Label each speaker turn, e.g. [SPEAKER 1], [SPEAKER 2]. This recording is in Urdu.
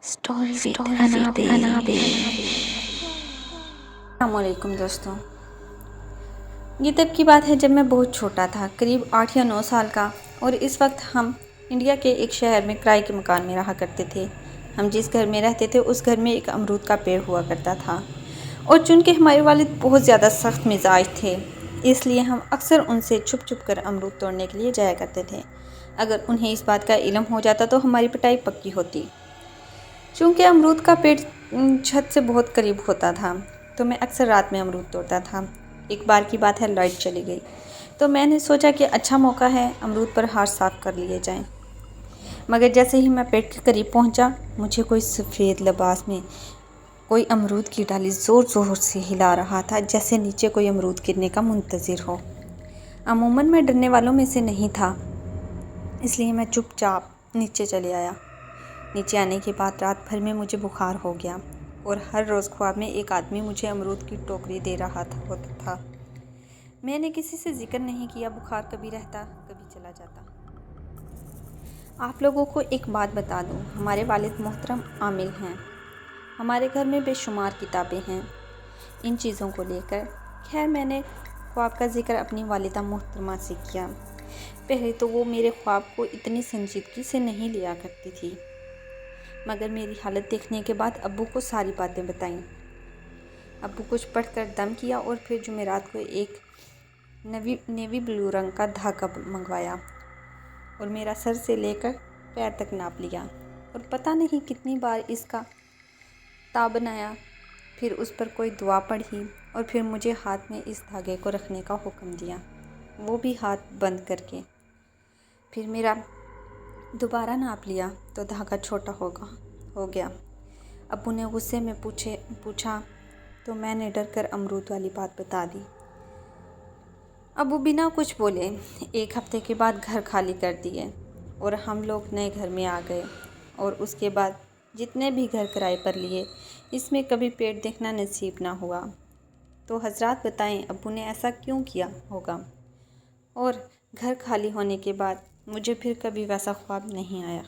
[SPEAKER 1] السلام علیکم دوستوں، یہ تب کی بات ہے جب میں بہت چھوٹا تھا، قریب 8 یا 9 سال کا، اور اس وقت ہم انڈیا کے ایک شہر میں کرائے کے مکان میں رہا کرتے تھے۔ ہم جس گھر میں رہتے تھے اس گھر میں ایک امرود کا پیڑ ہوا کرتا تھا، اور چونکہ ہمارے والد بہت زیادہ سخت مزاج تھے، اس لیے ہم اکثر ان سے چھپ چھپ کر امرود توڑنے کے لیے جایا کرتے تھے۔ اگر انہیں اس بات کا علم ہو جاتا تو ہماری پٹائی پکی ہوتی۔ چونکہ امرود کا پیڑ چھت سے بہت قریب ہوتا تھا تو میں اکثر رات میں امرود توڑتا تھا۔ ایک بار کی بات ہے، لائٹ چلی گئی تو میں نے سوچا کہ اچھا موقع ہے، امرود پر ہاتھ صاف کر لیے جائیں۔ مگر جیسے ہی میں پیڑ کے قریب پہنچا، مجھے کوئی سفید لباس میں کوئی امرود کی ڈالی زور زور سے ہلا رہا تھا، جیسے نیچے کوئی امرود گرنے کا منتظر ہو۔ عموماً میں ڈرنے والوں میں سے نہیں تھا، اس لیے میں چپ چاپ نیچے چلے آیا۔ نیچے آنے کے بعد رات بھر میں مجھے بخار ہو گیا، اور ہر روز خواب میں ایک آدمی مجھے امرود کی ٹوکری دے رہا ہوتا تھا۔ میں نے کسی سے ذکر نہیں کیا، بخار کبھی رہتا کبھی چلا جاتا۔ آپ لوگوں کو ایک بات بتا دوں، ہمارے والد محترم عامل ہیں، ہمارے گھر میں بے شمار کتابیں ہیں ان چیزوں کو لے کر۔ خیر، میں نے خواب کا ذکر اپنی والدہ محترمہ سے کیا۔ پہلے تو وہ میرے خواب کو اتنی سنجیدگی سے نہیں لیا کرتی تھی، مگر میری حالت دیکھنے کے بعد ابو کو ساری باتیں بتائیں۔ ابو کچھ پڑھ کر دم کیا اور پھر جمعرات کو ایک نیوی بلو رنگ کا دھاگا منگوایا اور میرا سر سے لے کر پیر تک ناپ لیا، اور پتہ نہیں کتنی بار اس کا تاء بنایا، پھر اس پر کوئی دعا پڑھی، اور پھر مجھے ہاتھ میں اس دھاگے کو رکھنے کا حکم دیا، وہ بھی ہاتھ بند کر کے۔ پھر میرا دوبارہ ناپ لیا تو دھاگا چھوٹا ہو گیا۔ ابو نے غصے میں پوچھا تو میں نے ڈر کر امرود والی بات بتا دی۔ ابو بنا کچھ بولے 1 ہفتے کے بعد گھر خالی کر دیے، اور ہم لوگ نئے گھر میں آ گئے، اور اس کے بعد جتنے بھی گھر کرائے پر لیے، اس میں کبھی پیڑ دیکھنا نصیب نہ ہوا۔ تو حضرات بتائیں ابو نے ایسا کیوں کیا ہوگا؟ اور گھر خالی ہونے کے بعد مجھے پھر کبھی ویسا خواب نہیں آیا۔